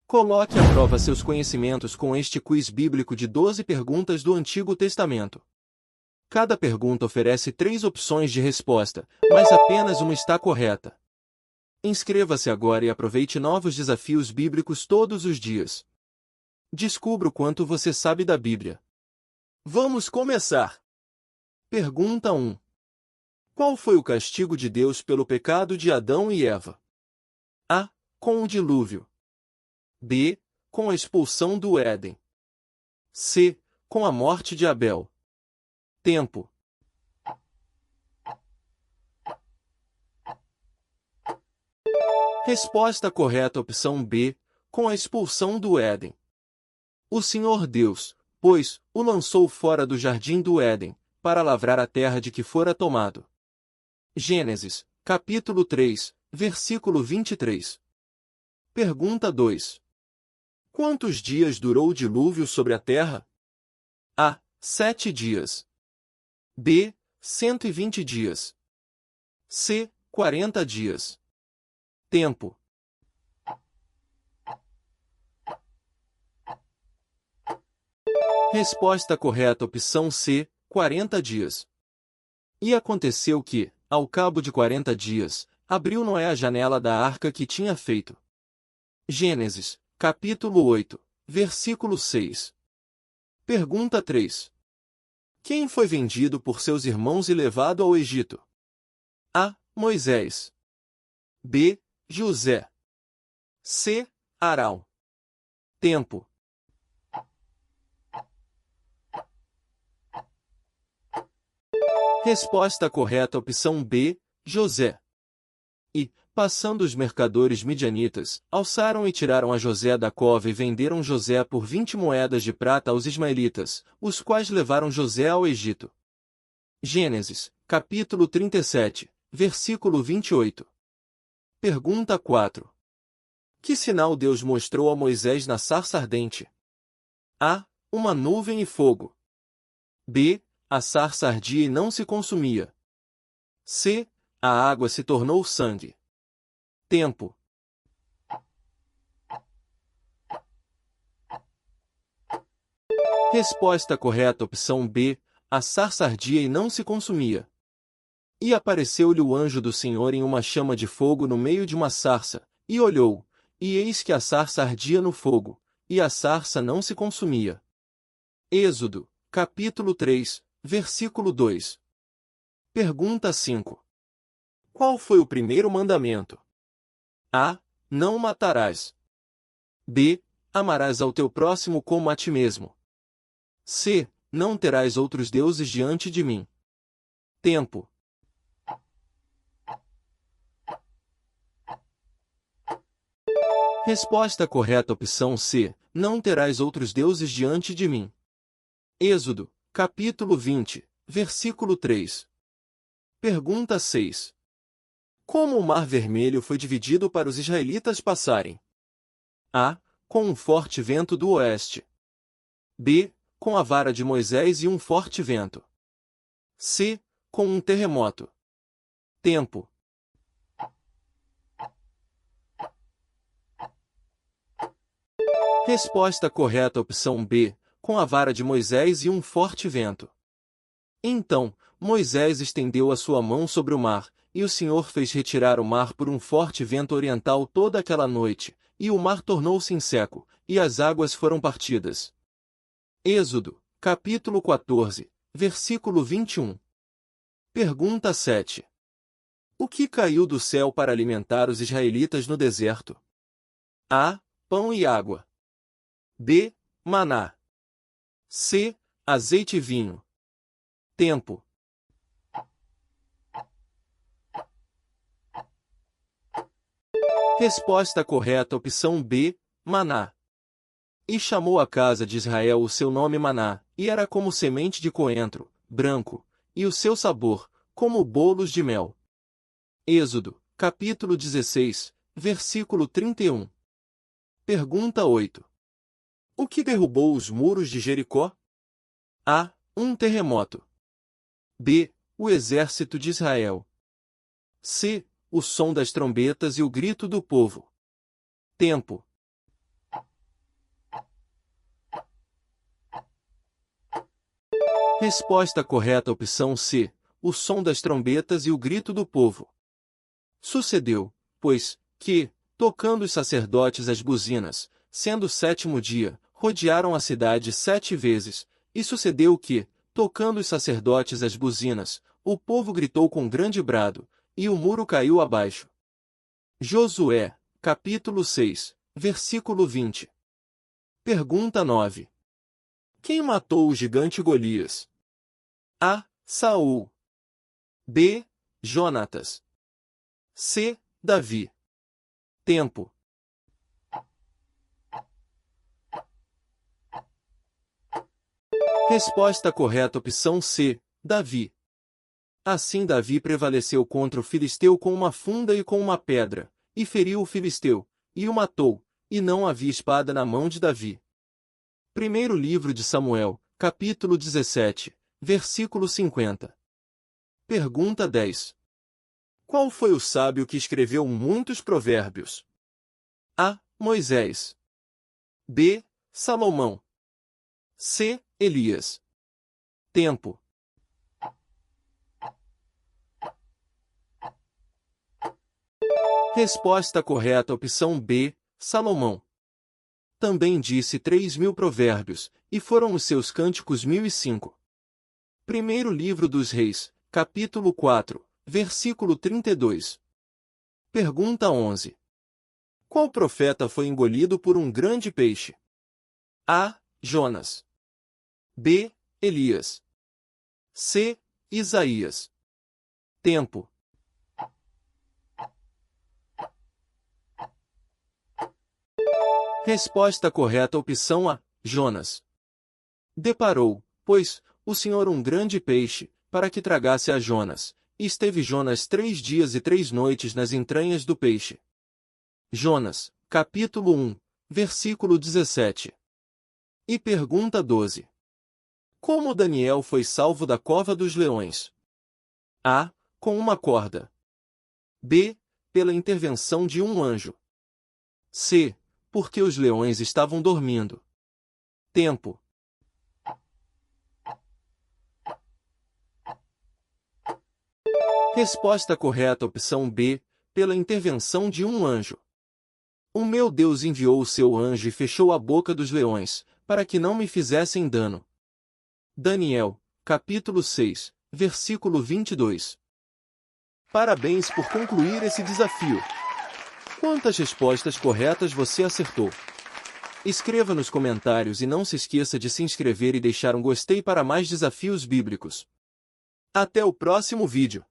Coloque à prova seus conhecimentos com este quiz bíblico de 12 perguntas do Antigo Testamento. Cada pergunta oferece 3 opções de resposta, mas apenas uma está correta. Inscreva-se agora e aproveite novos desafios bíblicos todos os dias. Descubra o quanto você sabe da Bíblia. Vamos começar! Pergunta 1. Qual foi o castigo de Deus pelo pecado de Adão e Eva? A. Com o dilúvio. B. Com a expulsão do Éden. C. Com a morte de Abel. Tempo. Resposta correta opção B. Com a expulsão do Éden. O Senhor Deus, pois, o lançou fora do jardim do Éden, para lavrar a terra de que fora tomado. Gênesis, capítulo 3, versículo 23. Pergunta 2. Quantos dias durou o dilúvio sobre a terra? A. 7 dias. B. 120 dias. C. 40 dias. Tempo. Resposta correta opção C. 40 dias. E aconteceu que, ao cabo de 40 dias, abriu Noé a janela da arca que tinha feito. Gênesis, capítulo 8, versículo 6. Pergunta 3. Quem foi vendido por seus irmãos e levado ao Egito? A. Moisés. B. José. C. Arão. Tempo. Resposta correta opção B. José. E, passando os mercadores midianitas, alçaram e tiraram a José da cova e venderam José por 20 moedas de prata aos ismaelitas, os quais levaram José ao Egito. Gênesis, capítulo 37, versículo 28. Pergunta 4. Que sinal Deus mostrou a Moisés na sarça ardente? A. Uma nuvem e fogo. B. A sarça ardia e não se consumia. C. A água se tornou sangue. Tempo. Resposta correta opção B. A sarça ardia e não se consumia. E apareceu-lhe o anjo do Senhor em uma chama de fogo no meio de uma sarça, e olhou, e eis que a sarça ardia no fogo, e a sarça não se consumia. Êxodo, capítulo 3, versículo 2. Pergunta 5. Qual foi o primeiro mandamento? A. Não matarás. B. Amarás ao teu próximo como a ti mesmo. C. Não terás outros deuses diante de mim. Tempo. Resposta correta opção C. Não terás outros deuses diante de mim. Êxodo, capítulo 20, versículo 3. Pergunta 6. Como o Mar Vermelho foi dividido para os israelitas passarem? A. Com um forte vento do oeste. B. Com a vara de Moisés e um forte vento. C. Com um terremoto. Tempo. Resposta correta opção B. Com a vara de Moisés e um forte vento. Então, Moisés estendeu a sua mão sobre o mar, e o Senhor fez retirar o mar por um forte vento oriental toda aquela noite, e o mar tornou-se em seco, e as águas foram partidas. Êxodo, capítulo 14, versículo 21. Pergunta 7. O que caiu do céu para alimentar os israelitas no deserto? A. Pão e água. B. Maná. C. Azeite e vinho. Tempo. Resposta correta opção B. Maná. E chamou a casa de Israel o seu nome Maná, e era como semente de coentro, branco, e o seu sabor, como bolos de mel. Êxodo, capítulo 16, versículo 31. Pergunta 8. O que derrubou os muros de Jericó? A. Um terremoto. B. O exército de Israel. C. O som das trombetas e o grito do povo. Tempo. Resposta correta opção C, o som das trombetas e o grito do povo. Sucedeu, pois, que, tocando os sacerdotes as buzinas, sendo o 7º dia, rodearam a cidade 7 vezes, e sucedeu que, tocando os sacerdotes as buzinas, o povo gritou com grande brado, e o muro caiu abaixo. Josué, capítulo 6, versículo 20. Pergunta 9. Quem matou o gigante Golias? A. Saul. B. Jonatas. C. Davi. Tempo. Resposta correta opção C, Davi. Assim Davi prevaleceu contra o filisteu com uma funda e com uma pedra, e feriu o filisteu, e o matou, e não havia espada na mão de Davi. Primeiro livro de Samuel, capítulo 17, versículo 50. Pergunta 10. Qual foi o sábio que escreveu muitos provérbios? A. Moisés. B. Salomão. C. Elias. Tempo. Resposta correta opção B, Salomão. Também disse 3.000 provérbios, e foram os seus cânticos 1.005. Primeiro livro dos Reis, capítulo 4, versículo 32. Pergunta 11. Qual profeta foi engolido por um grande peixe? A. Jonas. B. Elias. C. Isaías. Tempo. Resposta correta opção A, Jonas. Deparou, pois, o Senhor um grande peixe, para que tragasse a Jonas, e esteve Jonas 3 dias e 3 noites nas entranhas do peixe. Jonas, capítulo 1, versículo 17. E pergunta 12. Como Daniel foi salvo da cova dos leões? A. Com uma corda. B. Pela intervenção de um anjo. C. Porque os leões estavam dormindo. Tempo. Resposta correta opção B, pela intervenção de um anjo. O meu Deus enviou o seu anjo e fechou a boca dos leões, para que não me fizessem dano. Daniel, capítulo 6, versículo 22. Parabéns por concluir esse desafio. Quantas respostas corretas você acertou? Escreva nos comentários e não se esqueça de se inscrever e deixar um gostei para mais desafios bíblicos. Até o próximo vídeo.